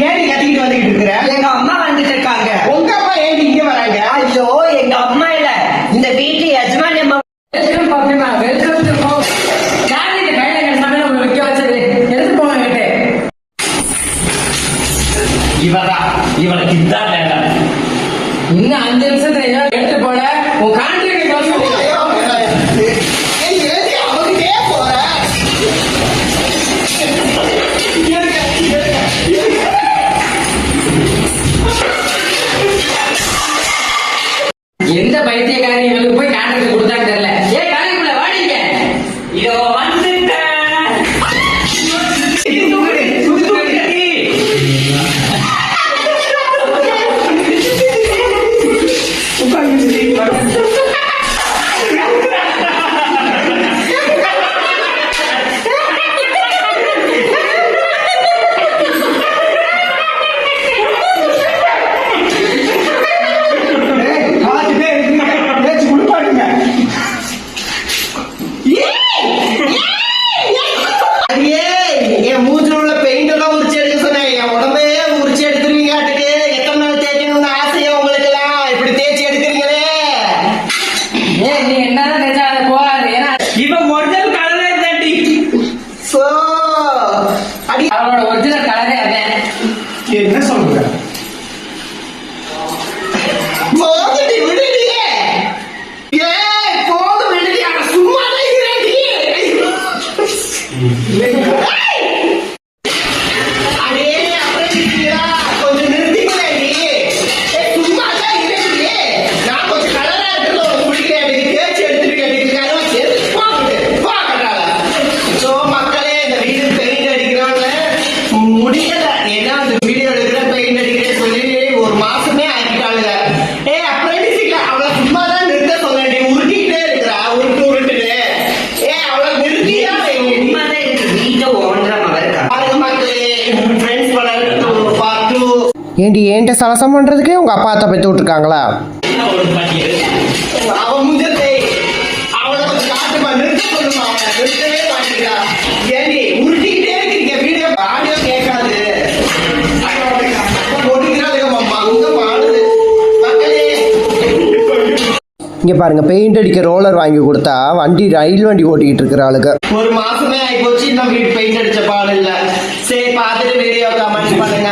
ஏன் கத்திக்கிட்டு வந்துகிட்டு இருக்கிற? எங்க அம்மா வந்துட்டு இருக்காங்க. உங்க அம்மா ஏன் இங்க வராங்க? ஐயோ எங்க அம்மா இல்ல, இந்த வீட்டு எஜமானி அம்மா. இவனுக்கு இதுதான் வேலை. இன்னும் 5 நிமிஷத்துல எடுத்து போல உன் கான்ட்ராக்ட் எந்த பைத்தியக்காரி இவனுக்கு போய் கான்ட்ராக்ட் கொடுத்தான்னு தெரியல. ஏய் காலைக்குள்ள வாடிங்க. இதோ வந்துட்டேன். அவனோட ஒரிஜினல் கலரே அதான். என்ன சொல்ற? ஏண்டி ஏன்ட்ட சலசம் பண்றதுக்கே உங்க அப்பா அத்தை பெற்று விட்டுருக்காங்களா? இங்க பாருங்க, பெயிண்ட் அடிக்க ரோலர் வாங்கி கொடுத்தா வண்டி ரயில் வண்டி ஓட்டிக்கிட்டு இருக்கிற ஆளுக்கு. ஒரு மாசமே ஆகி போச்சு, நம்ம வீட்டு பெயிண்ட் அடிச்ச பாடு இல்ல. சரி பார்த்துட்டு வீடியோ கமெண்ட் பண்ணுங்க.